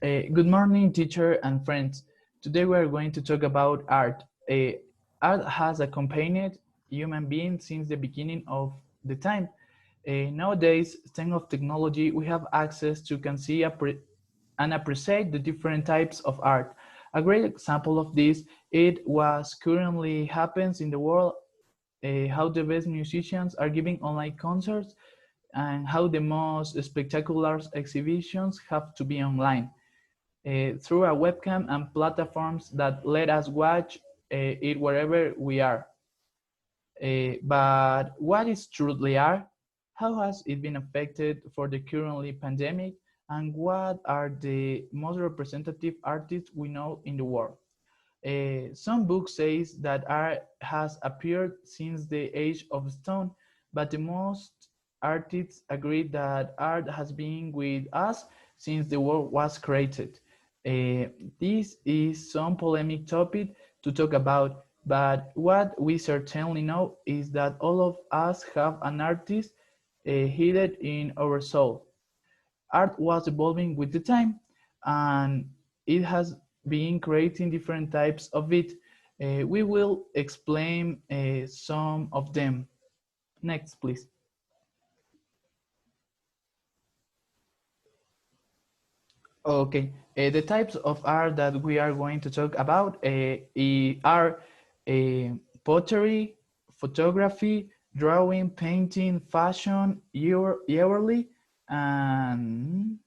Good morning, teacher and friends. Today we are going to talk about art. Art has accompanied human beings since the beginning of the time. Nowadays, thanks of technology, we have access to can see and appreciate the different types of art. A great example of this, it was currently happens in the world, how the best musicians are giving online concerts and how the most spectacular exhibitions have to be online through a webcam and platforms that let us watch it wherever we are. But what is truly art? How has it been affected for the currently pandemic? And what are the most representative artists we know in the world? Some books says that art has appeared since the age of stone, but the most artists agree that art has been with us since the world was created. Uh, this is some polemic topic to talk about, but what we certainly know is that all of us have an artist hidden in our soul. Art was evolving with the time, and it has been creating different types of it. We will explain some of them. Next, please. Okay, the types of art that we are going to talk about are pottery, photography, drawing, painting, fashion, yearly, and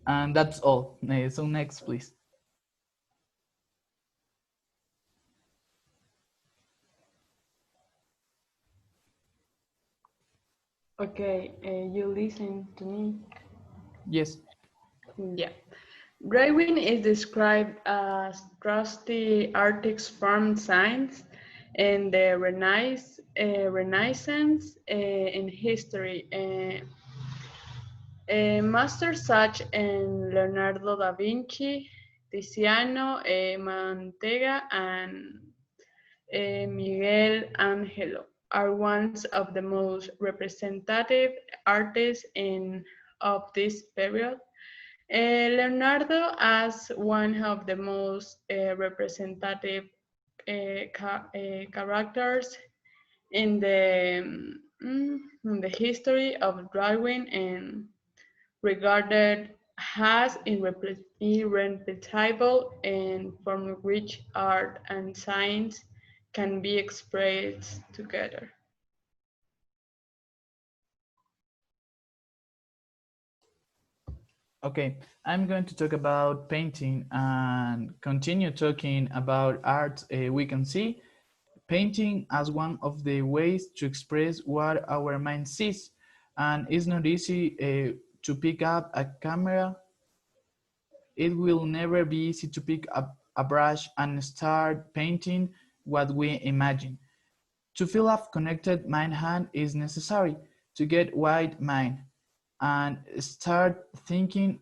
that's all. So next, please. Okay, you listen to me. Yes. Yeah. Drawing is described as trusty artist form science in the Renaissance in history. Masters such as Leonardo da Vinci, Tiziano, Mantega, and Miguel Angelo are ones of the most representative artists of this period. Leonardo as one of the most representative characters in the history of drawing and regarded as irreplaceable and from which art and science can be expressed together. Okay, I'm going to talk about painting and continue talking about art. We can see painting as one of the ways to express what our mind sees, and it's not easy to pick up a camera. It will never be easy to pick up a brush and start painting what we imagine. To feel a connected mind-hand is necessary to get wide mind and start thinking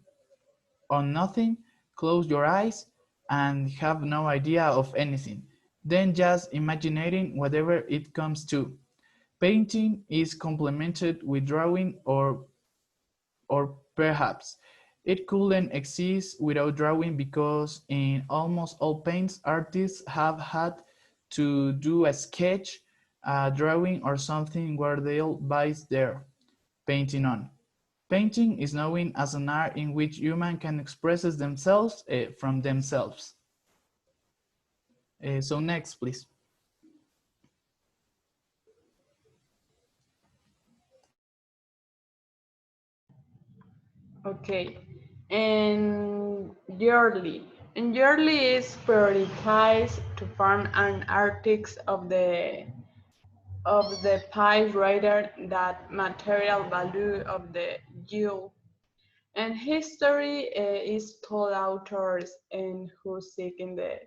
on nothing, close your eyes and have no idea of anything. Then just imagining whatever it comes to. Painting is complemented with drawing or perhaps it couldn't exist without drawing because in almost all paints, artists have had to do a sketch, a drawing, or something where they'll base their painting on. Painting is known as an art in which humans can express themselves from themselves. So next, please. Okay, and yearly. And yearly is prioritized to form an artist of the pie rather that material value of the yield. And history is told authors and who seek in the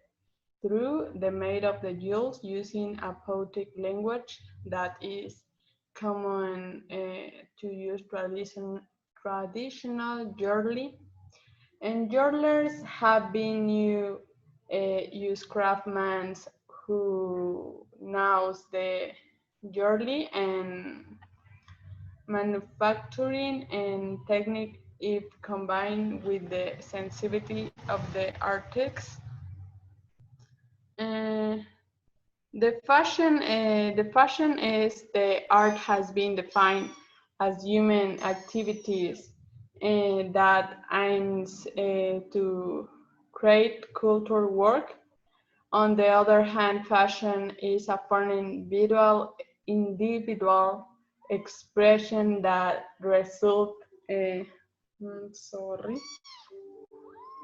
through the made of the yields using a poetic language that is common to use traditional yearly. And journalers have been used craftsmen who knows the yearly and manufacturing and technique if combined with the sensitivity of the artist. Uh, the fashion is the art has been defined as human activities that aims to create cultural work. On the other hand, fashion is a foreign individual expression that uh, sorry,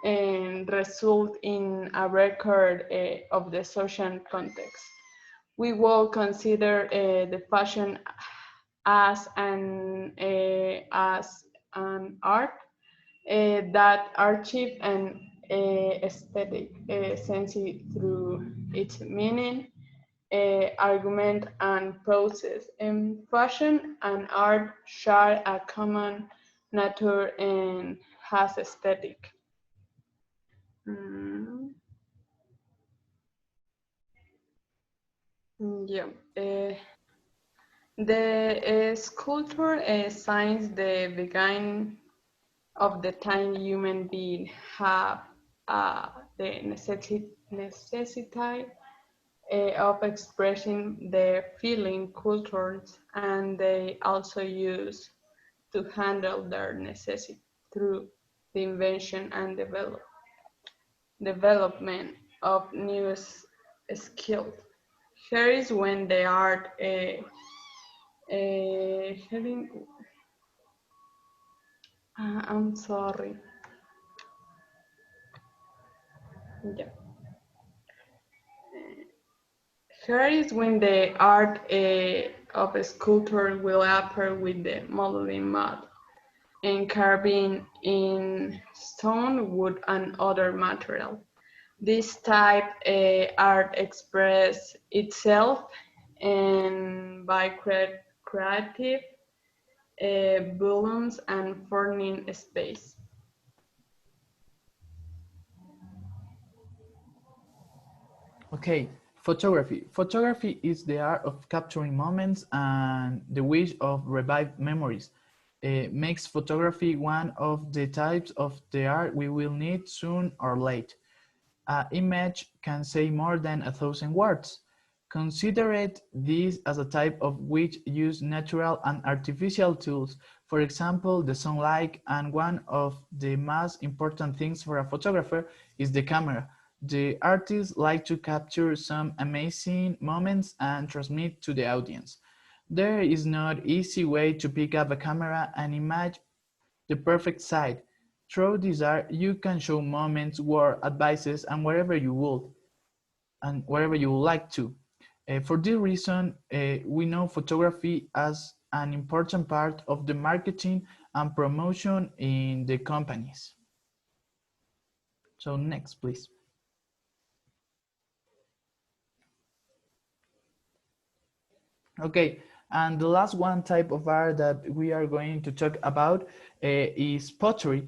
and result in a record of the social context. We will consider the fashion as an art that achieve an aesthetic sense through its meaning, argument, and process. And fashion and art share a common nature and has aesthetic. Mm, yeah. The sculpture signs the beginning of the time human beings have the necessity of expressing their feeling cultures, and they also use to handle their necessity through the invention and development of new skills. Here is when the art having, I'm sorry. Yeah. Here is when the art of a sculptor will appear with the modeling mud and carving in stone, wood, and other material. This type art express itself and by creative volumes and forming space. Okay, photography. Photography is the art of capturing moments and the wish of revive memories. It makes photography one of the types of the art we will need soon or late. An image can say more than 1,000 words. Consider it this as a type of which use natural and artificial tools, for example, the sunlight, and one of the most important things for a photographer is the camera. The artists like to capture some amazing moments and transmit to the audience. There is no easy way to pick up a camera and image the perfect side. Through this art, you can show moments, word, advices, and whatever you would, and whatever you would like to. For this reason, we know photography as an important part of the marketing and promotion in the companies. So next, please. Okay, and the last one type of art that we are going to talk about is pottery.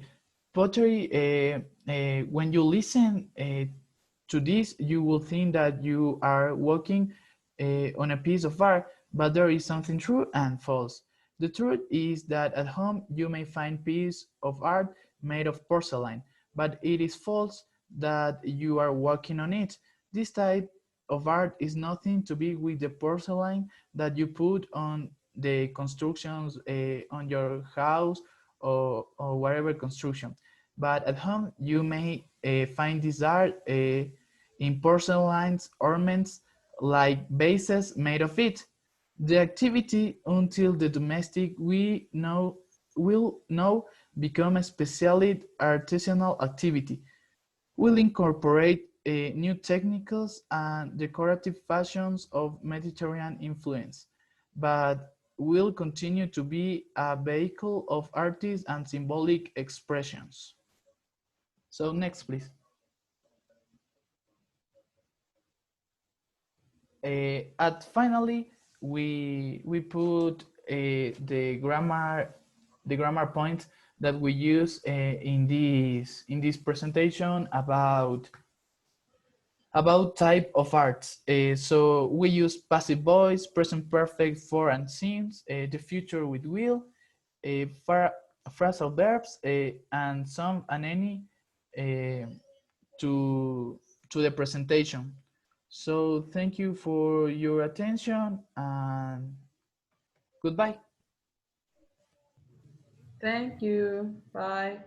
Pottery, when you listen to this, you will think that you are working on a piece of art, but there is something true and false. The truth is that at home you may find piece of art made of porcelain, but it is false that you are working on it. This type of art is nothing to be with the porcelain that you put on the constructions on your house or whatever construction. But at home, you may find this art in porcelain ornaments like vases made of it. The activity until the domestic we know will now become a specially artisanal activity will incorporate new techniques and decorative fashions of Mediterranean influence, but will continue to be a vehicle of artists and symbolic expressions. So next, please. At finally, we put the grammar point that we use in this presentation about type of arts. So we use passive voice, present perfect, for and since, the future with will, phrasal verbs and some and any to the presentation. So thank you for your attention and goodbye. Thank you. Bye.